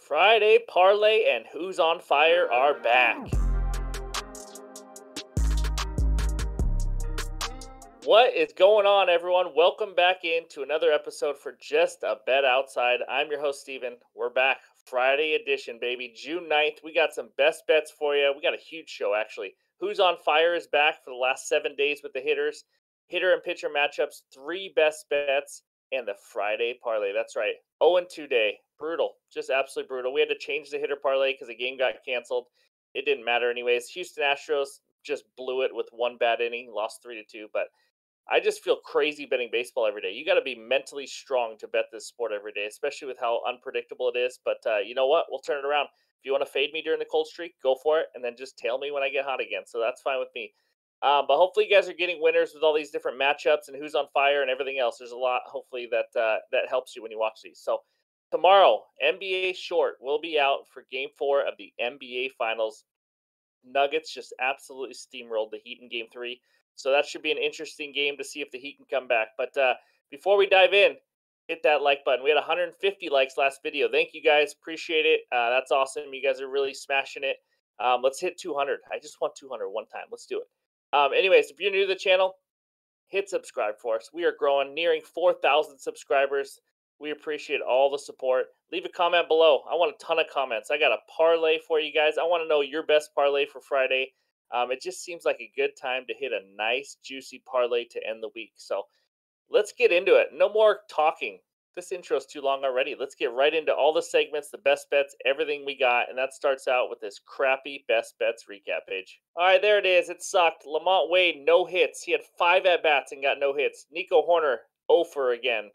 Friday Parlay and Who's on Fire are back. What is going on, everyone? Welcome back into another episode for Just a Bet Outside. I'm your host, Steven. We're back. Friday edition, baby. June 9th. We got some best bets for you. We got a huge show, actually. Who's on Fire is back for the last 7 days with the hitters. Hitter and pitcher matchups, 3 best bets, and the Friday parlay. That's right. 0-2 day. Brutal. Just absolutely brutal. We had to change the hitter parlay because the game got canceled. It didn't matter anyways. Houston Astros just blew it with one bad inning, lost 3-2, but I just feel crazy betting baseball every day. You got to be mentally strong to bet this sport every day, especially with how unpredictable it is. But you know what? We'll turn it around. If you want to fade me during the cold streak, go for it, and then just tail me when I get hot again. So that's fine with me. But hopefully, you guys are getting winners with all these different matchups and who's on fire and everything else. There's a lot, hopefully, that helps you when you watch these. So tomorrow, NBA short will be out for Game 4 of the NBA Finals. Nuggets just absolutely steamrolled the Heat in Game 3. So that should be an interesting game to see if the Heat can come back. But before we dive in, hit that like button. We had 150 likes last video. Thank you guys. Appreciate it. That's awesome. You guys are really smashing it. Let's hit 200. I just want 200 one time. Let's do it. Anyways, if you're new to the channel, hit subscribe for us. We are growing, nearing 4,000 subscribers. We appreciate all the support. Leave a comment below. I want a ton of comments. I got a parlay for you guys. I want to know your best parlay for Friday. It just seems like a good time to hit a nice, juicy parlay to end the week. So let's get into it. No more talking. This intro is too long already. Let's get right into all the segments, the best bets, everything we got. And that starts out with this crappy best bets recap page. All right, there it is. It sucked. Lamont Wade, no hits. He had 5 at-bats and got no hits. Nico Horner, 0 for again.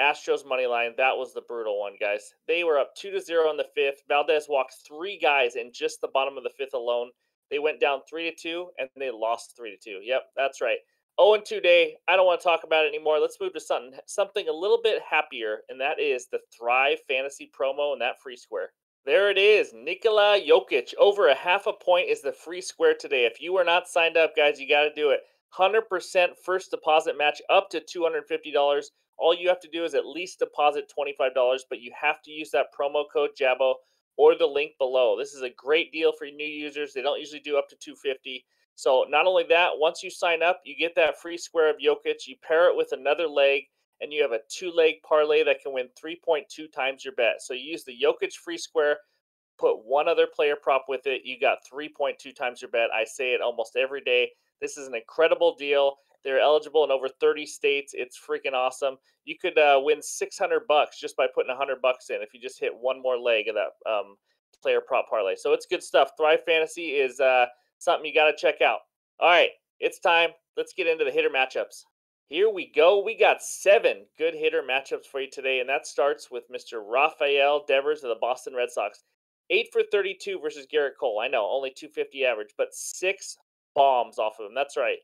Astros money line, that was the brutal one, guys. They were up 2-0 in the 5th. Valdez walked 3 guys in just the bottom of the 5th alone. They went down 3-2 and they lost 3-2. Yep, that's right. 0-2 day. I don't want to talk about it anymore. Let's move to something a little bit happier, and that is the Thrive Fantasy promo and that free square. There it is. Nikola Jokic. Over a half a point is the free square today. If you are not signed up, guys, you got to do it. 100% first deposit match up to $250. All you have to do is at least deposit $25, but you have to use that promo code JABO or the link below. This is a great deal for new users. They don't usually do up to $250. So not only that, once you sign up, you get that free square of Jokic. You pair it with another leg, and you have a 2-leg parlay that can win 3.2 times your bet. So you use the Jokic free square, put one other player prop with it, you got 3.2 times your bet. I say it almost every day. This is an incredible deal. They're eligible in over 30 states. It's freaking awesome. You could win $600 just by putting $100 in if you just hit one more leg of that player prop parlay. So it's good stuff. Thrive Fantasy is something you got to check out. All right, it's time. Let's get into the hitter matchups. Here we go. We got 7 good hitter matchups for you today, and that starts with Mr. Rafael Devers of the Boston Red Sox. 8 for 32 versus Garrett Cole. I know, only 250 average, but 6 bombs off of him. That's right.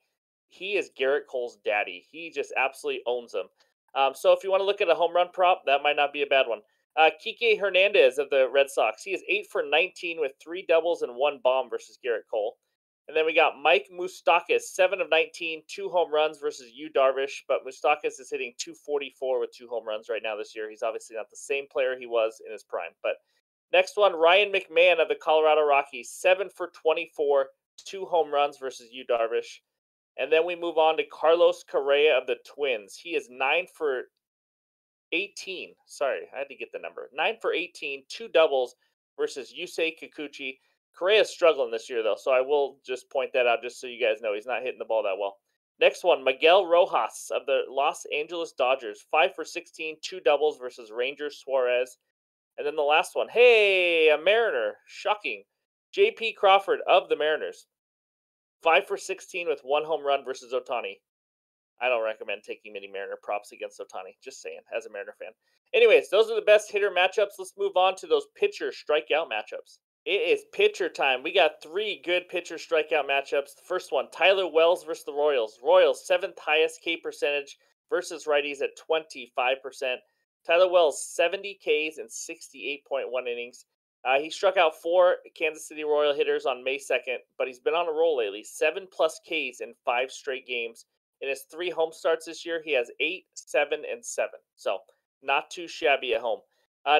He is Garrett Cole's daddy. He just absolutely owns him. So if you want to look at a home run prop, that might not be a bad one. Kike Hernandez of the Red Sox. He is 8 for 19 with 3 doubles and 1 bomb versus Garrett Cole. And then we got Mike Moustakas, 7 of 19, 2 home runs versus Yu Darvish. But Moustakas is hitting 244 with 2 home runs right now this year. He's obviously not the same player he was in his prime. But next one, Ryan McMahon of the Colorado Rockies, 7 for 24, 2 home runs versus Yu Darvish. And then we move on to Carlos Correa of the Twins. He is 9 for 18. Sorry, I had to get the number. 9 for 18, 2 doubles versus Yusei Kikuchi. Correa's struggling this year, though, so I will just point that out just so you guys know he's not hitting the ball that well. Next one, Miguel Rojas of the Los Angeles Dodgers. 5 for 16, 2 doubles versus Ranger Suarez. And then the last one, hey, a Mariner. Shocking. J.P. Crawford of the Mariners. 5 for 16 with 1 home run versus Ohtani. I don't recommend taking many Mariner props against Ohtani. Just saying, as a Mariner fan. Anyways, those are the best hitter matchups. Let's move on to those pitcher strikeout matchups. It is pitcher time. We got 3 good pitcher strikeout matchups. The first one, Tyler Wells versus the Royals. Royals, 7th highest K percentage versus righties at 25%. Tyler Wells, 70 Ks in 68.1 innings. He struck out 4 Kansas City Royal hitters on May 2nd, but he's been on a roll lately. 7+ Ks in 5 straight games. In his 3 home starts this year, he has 8, 7, and 7. So not too shabby at home.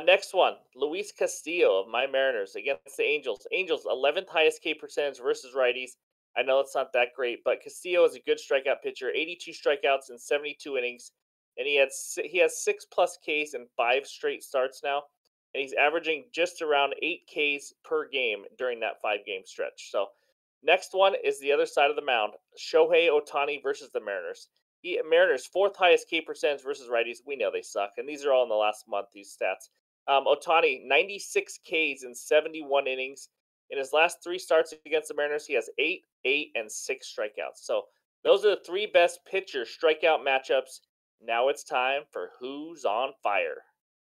Next one, Luis Castillo of my Mariners against the Angels. Angels 11th highest K percentage versus righties. I know it's not that great, but Castillo is a good strikeout pitcher. 82 strikeouts in 72 innings, and he has 6+ Ks in 5 straight starts now, and he's averaging just around 8 Ks per game during that 5 game stretch. So, next one is the other side of the mound, Shohei Otani versus the Mariners. Mariners fourth highest K percentage versus righties. We know they suck, and these are all in the last month. These stats. Otani 96 Ks in 71 innings. In his last 3 starts against the Mariners, he has 8, 8, and 6 strikeouts. So those are the 3 best pitcher strikeout matchups. Now it's time for who's on fire.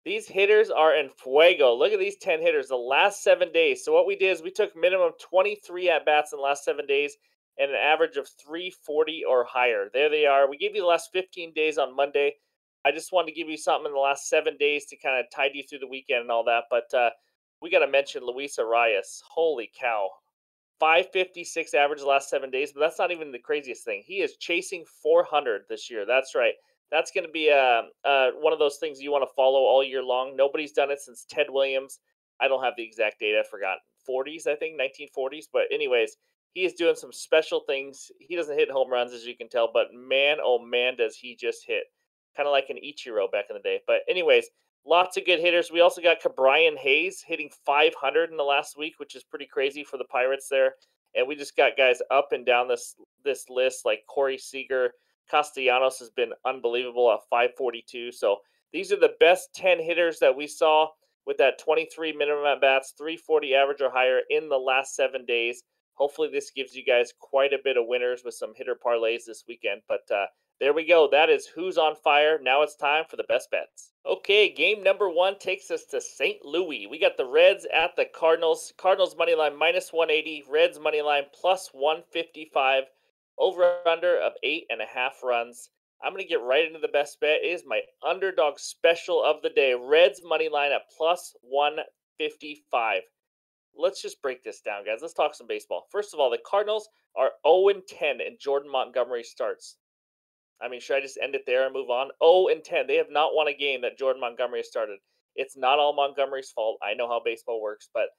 These hitters are in fuego. Look at these 10 hitters the last 7 days. So what we did is we took minimum 23 at bats in the last 7 days and an average of 340 or higher. There they are. We gave you the last 15 days on Monday. I just wanted to give you something in the last 7 days to kind of tide you through the weekend and all that. But we got to mention Luis Arias. Holy cow. 556 average the last 7 days, but that's not even the craziest thing. He is chasing 400 this year. That's right. That's going to be one of those things you want to follow all year long. Nobody's done it since Ted Williams. I don't have the exact data. I forgot. 40s, I think, 1940s. But anyways, he is doing some special things. He doesn't hit home runs, as you can tell, but man, oh man, does he just hit. Kind of like an Ichiro back in the day. But anyways, lots of good hitters. We also got Cabrian Hayes hitting 500 in the last week, which is pretty crazy for the Pirates there. And we just got guys up and down this list like Corey Seager. Castellanos has been unbelievable at 542. So these are the best 10 hitters that we saw with that 23 minimum at bats, 340 average or higher in the last 7 days. Hopefully, this gives you guys quite a bit of winners with some hitter parlays this weekend. But there we go. That is who's on fire. Now it's time for the best bets. Okay, game number 1 takes us to St. Louis. We got the Reds at the Cardinals. Cardinals money line minus 180. Reds money line plus 155. Over under of 8.5 runs. I'm going to get right into the best bet. It is my underdog special of the day. Reds money line at plus 155. Let's just break this down, guys. Let's talk some baseball. First of all, the Cardinals are 0-10 in Jordan Montgomery starts. I mean, should I just end it there and move on? 0-10. They have not won a game that Jordan Montgomery has started. It's not all Montgomery's fault. I know how baseball works, but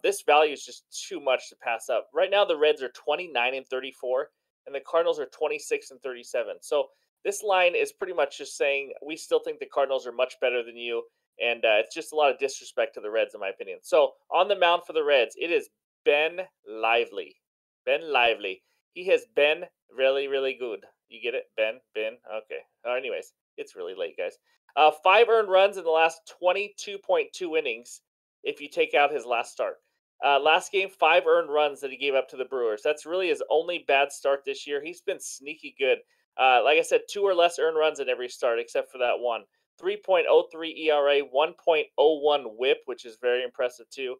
this value is just too much to pass up. Right now, the Reds are 29-34, and the Cardinals are 26-37. So this line is pretty much just saying we still think the Cardinals are much better than you, and it's just a lot of disrespect to the Reds, in my opinion. So on the mound for the Reds, it is Ben Lively. Ben Lively. He has been really, really good. You get it? Ben? Okay. Anyways, it's really late, guys. 5 earned runs in the last 22.2 innings if you take out his last start. Last game, 5 earned runs that he gave up to the Brewers. That's really his only bad start this year. He's been sneaky good. Like I said, 2 or less earned runs in every start except for that one. 3.03 ERA, 1.01 whip, which is very impressive too.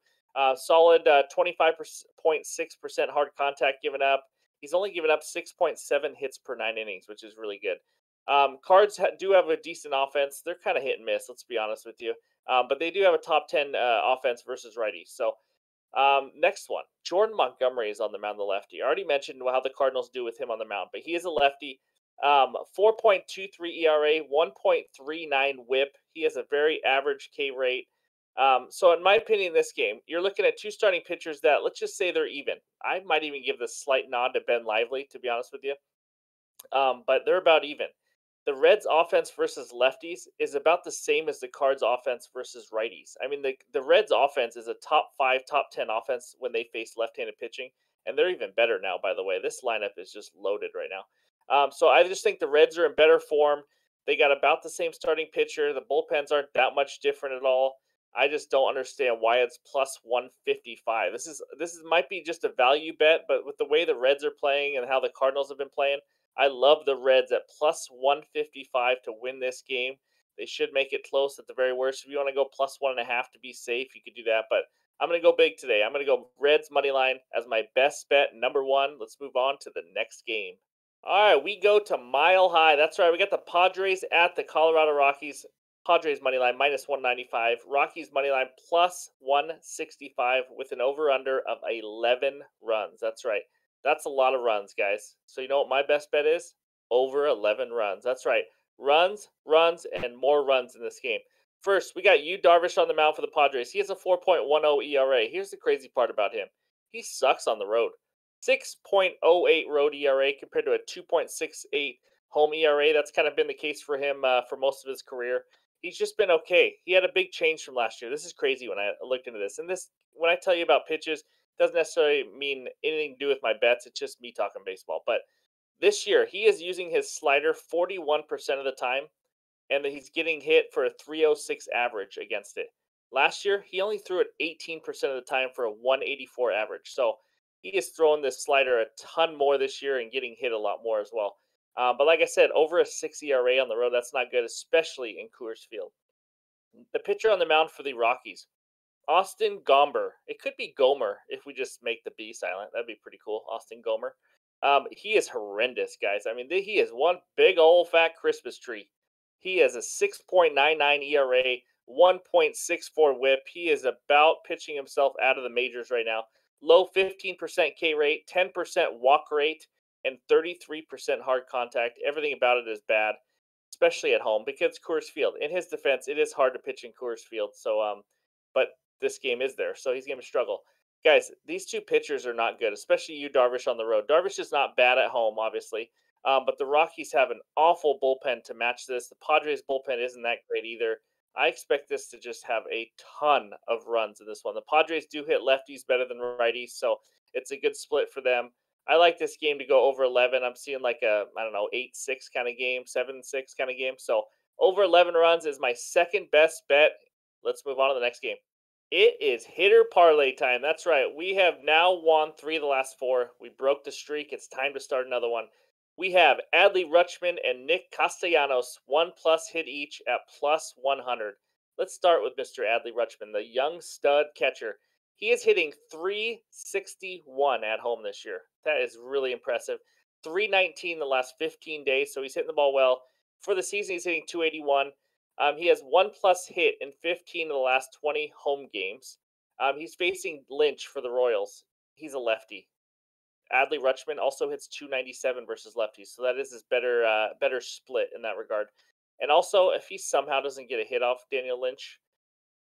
Solid 25.6% hard contact given up. He's only given up 6.7 hits per 9 innings, which is really good. Cards do have a decent offense. They're kind of hit and miss, let's be honest with you. But they do have a top 10 offense versus righties. So next one, Jordan Montgomery is on the mound, the lefty. I already mentioned how the Cardinals do with him on the mound, but he is a lefty. 4.23 ERA, 1.39 whip. He has a very average K rate. So in my opinion, this game, you're looking at 2 starting pitchers that, let's just say they're even. I might even give the slight nod to Ben Lively, to be honest with you. But they're about even. The Reds' offense versus lefties is about the same as the Cards' offense versus righties. I mean, the Reds' offense is a top 5, top 10 offense when they face left-handed pitching, and they're even better now, by the way. This lineup is just loaded right now. So I just think the Reds are in better form. They got about the same starting pitcher. The bullpens aren't that much different at all. I just don't understand why it's plus 155. This might be just a value bet, but with the way the Reds are playing and how the Cardinals have been playing, I love the Reds at plus 155 to win this game. They should make it close at the very worst. If you want to go plus 1.5 to be safe, you could do that. But I'm going to go big today. I'm going to go Reds money line as my best bet, number 1. Let's move on to the next game. All right, we go to Mile High. That's right. We got the Padres at the Colorado Rockies. Padres money line minus 195. Rockies money line plus 165 with an over-under of 11 runs. That's right. That's a lot of runs, guys. So you know what my best bet is? Over 11 runs. That's right. Runs, and more runs in this game. First, we got Yu Darvish on the mound for the Padres. He has a 4.10 ERA. Here's the crazy part about him. He sucks on the road. 6.08 road ERA compared to a 2.68 home ERA. That's kind of been the case for him for most of his career. He's just been okay. He had a big change from last year. This is crazy when I looked into this. And this, when I tell you about pitches, doesn't necessarily mean anything to do with my bets. It's just me talking baseball. But this year, he is using his slider 41% of the time, and he's getting hit for a 306 average against it. Last year, he only threw it 18% of the time for a 184 average. So he is throwing this slider a ton more this year and getting hit a lot more as well. But like I said, over a 6 ERA on the road, that's not good, especially in Coors Field. The pitcher on the mound for the Rockies, Austin Gomber. It could be Gomer if we just make the B silent. That'd be pretty cool. Austin Gomer. He is horrendous, guys. I mean, he is one big old fat Christmas tree. He has a 6.99 ERA, 1.64 whip. He is about pitching himself out of the majors right now. Low 15% K rate, 10% walk rate, and 33% hard contact. Everything about it is bad, especially at home because Coors Field. In his defense, it is hard to pitch in Coors Field. So, but this game is there, so he's going to struggle. Guys, these two pitchers are not good, especially you, Darvish, on the road. Darvish is not bad at home, obviously, but the Rockies have an awful bullpen to match this. The Padres' bullpen isn't that great either. I expect this to just have a ton of runs in this one. The Padres do hit lefties better than righties, so it's a good split for them. I like this game to go over 11. I'm seeing like a, I don't know, 8-6 kind of game, 7-6 kind of game. So over 11 runs is my second best bet. Let's move on to the next game. It is hitter parlay time. That's right. We have now won 3 of the last 4. We broke the streak. It's time to start another one. We have Adley Rutschman and Nick Castellanos, 1+ hit each at plus 100. Let's start with Mr. Adley Rutschman, the young stud catcher. He is hitting 361 at home this year. That is really impressive. 319 the last 15 days, so he's hitting the ball well. For the season, he's hitting 281. He has 1+ hit in 15 of the last 20 home games. He's facing Lynch for the Royals. He's a lefty. Adley Rutschman also hits 297 versus lefties, so that is his better split in that regard. And also, if he somehow doesn't get a hit off Daniel Lynch,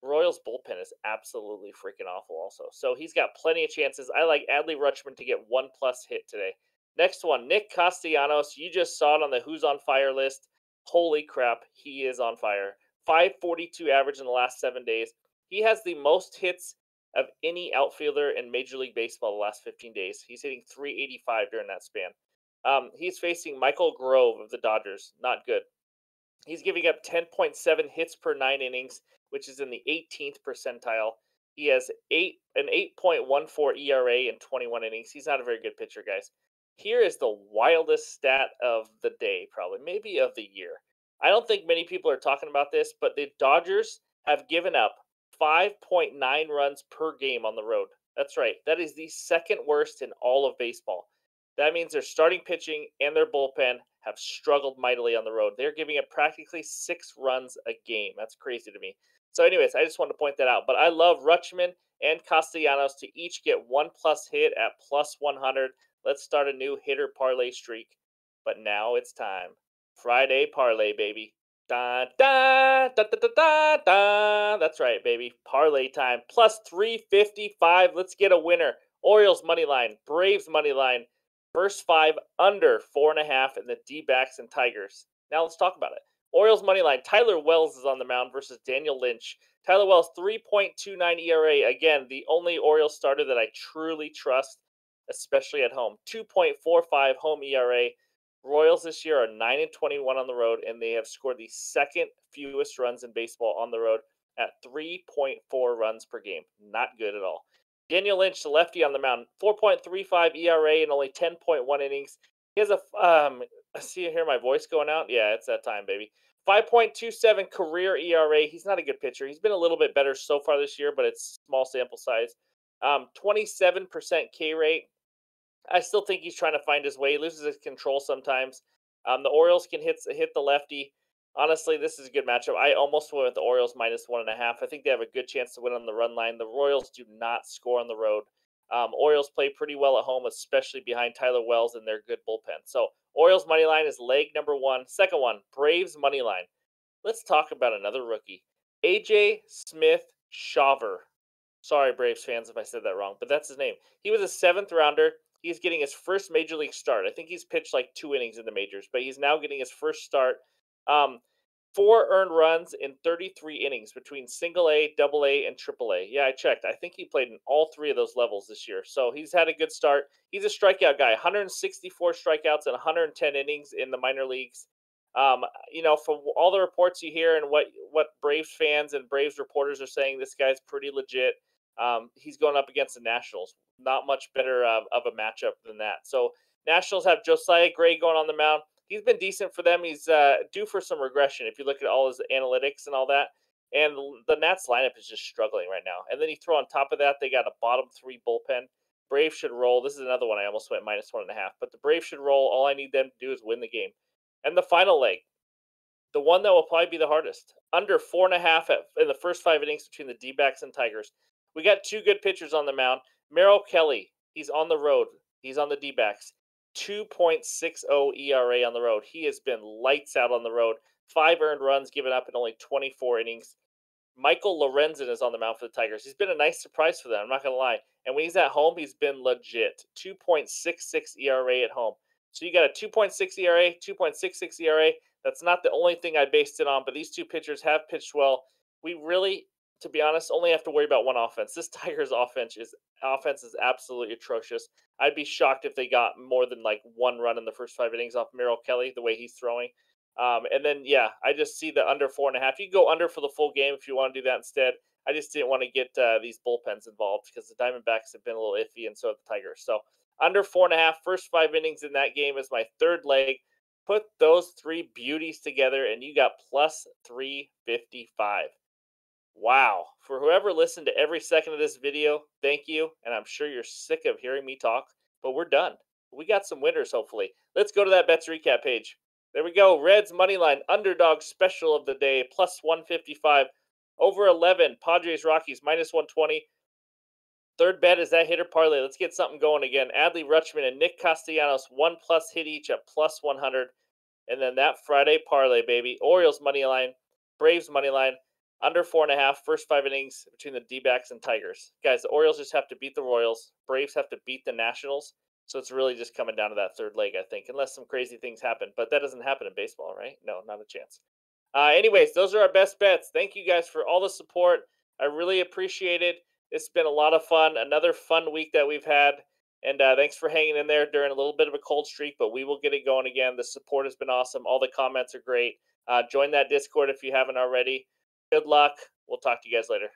Royals bullpen is absolutely freaking awful also. So he's got plenty of chances. I like Adley Rutschman to get 1+ hit today. Next one, Nick Castellanos. You just saw it on the Who's on Fire list. Holy crap, he is on fire. 542 average in the last 7 days. He has the most hits of any outfielder in Major League Baseball the last 15 days. He's hitting 385 during that span. He's facing Michael Grove of the Dodgers. Not good. He's giving up 10.7 hits per 9 innings, which is in the 18th percentile. He has an 8.14 ERA in 21 innings. He's not a very good pitcher, guys. Here is the wildest stat of the day, probably, maybe of the year. I don't think many people are talking about this, but the Dodgers have given up 5.9 runs per game on the road. That's right. That is the second worst in all of baseball. That means their starting pitching and their bullpen have struggled mightily on the road. They're giving up practically 6 runs a game. That's crazy to me. So anyways, I just wanted to point that out. But I love Rutschman and Castellanos to each get 1+ hit at plus 100. Let's start a new hitter parlay streak. But now it's time. Friday parlay, baby. Da da da da da da da. That's right, baby. Parlay time. Plus 355. Let's get a winner. Orioles money line. Braves money line. First 5 under 4.5 in the D-backs and Tigers. Now let's talk about it. Orioles money line. Tyler Wells is on the mound versus Daniel Lynch. Tyler Wells 3.29 ERA. Again, the only Orioles starter that I truly trust, especially at home. 2.45 home ERA. Royals this year are 9-21 on the road, and they have scored the second fewest runs in baseball on the road at 3.4 runs per game. Not good at all. Daniel Lynch, the lefty on the mound, 4.35 ERA in only 10.1 innings. He has a I see you hear my voice going out. Yeah, it's that time, baby. 5.27 career ERA. He's not a good pitcher. He's been a little bit better so far this year, but it's small sample size. 27% K rate. I still think he's trying to find his way. He loses his control sometimes. The Orioles can hit the lefty. Honestly, this is a good matchup. I almost went with the Orioles minus 1.5. I think they have a good chance to win on the run line. The Royals do not score on the road. Orioles play pretty well at home, especially behind Tyler Wells and their good bullpen. So Orioles money line is leg number 1. Second one, Braves money line. Let's talk about another rookie. AJ Smith Shaver. Sorry, Braves fans, if I said that wrong, but that's his name. He was a seventh rounder. He's getting his first major league start. I think he's pitched like 2 innings in the majors, but he's now getting his first start. Um, 4 earned runs in 33 innings between single A, double A, and triple A. Yeah, I checked. I think he played in all three of those levels this year. So he's had a good start. He's a strikeout guy, 164 strikeouts and 110 innings in the minor leagues. From all the reports you hear and what Braves fans and Braves reporters are saying, this guy's pretty legit. He's going up against the Nationals. Not much better of a matchup than that. So Nationals have Josiah Gray going on the mound. He's been decent for them. He's due for some regression if you look at all his analytics and all that. And the Nats lineup is just struggling right now. And then you throw on top of that, they got a bottom three bullpen. Braves should roll. This is another one I almost went -1.5. But the Braves should roll. All I need them to do is win the game. And the final leg, the one that will probably be the hardest, under 4.5 in the first 5 innings between the D-backs and Tigers. We got two good pitchers on the mound. Merrill Kelly, he's on the road. He's on the D-backs. 2.60 ERA on the road. He has been lights out on the road. 5 earned runs given up in only 24 innings. Michael Lorenzen is on the mound for the Tigers. He's been a nice surprise for them. I'm not going to lie. And when he's at home, he's been legit. 2.66 ERA at home. So you got a 2.6 ERA, 2.66 ERA. That's not the only thing I based it on, but these two pitchers have pitched well. We really, to be honest, only have to worry about one offense. This Tigers offense is absolutely atrocious. I'd be shocked if they got more than like 1 run in the first 5 innings off Merrill Kelly, the way he's throwing. And then, yeah, I just see the under 4.5. You can go under for the full game if you want to do that instead. I just didn't want to get these bullpens involved because the Diamondbacks have been a little iffy, and so have the Tigers. So under 4.5, first 5 innings in that game is my third leg. Put those three beauties together, and you got plus 355. Wow. For whoever listened to every second of this video, thank you. And I'm sure you're sick of hearing me talk, but we're done. We got some winners, hopefully. Let's go to that bets recap page. There we go. Reds money line underdog special of the day, plus 155. Over 11, Padres Rockies, -120. Third bet is that hitter parlay. Let's get something going again. Adley Rutschman and Nick Castellanos, 1+ hit each at plus 100. And then that Friday parlay, baby. Orioles money line, Braves money line, under 4.5, first 5 innings between the D-backs and Tigers. Guys, the Orioles just have to beat the Royals. Braves have to beat the Nationals. So it's really just coming down to that third leg, I think, unless some crazy things happen. But that doesn't happen in baseball, right? No, not a chance. Anyways, those are our best bets. Thank you guys for all the support. I really appreciate it. It's been a lot of fun. Another fun week that we've had. And thanks for hanging in there during a little bit of a cold streak, but we will get it going again. The support has been awesome. All the comments are great. Join that Discord if you haven't already. Good luck. We'll talk to you guys later.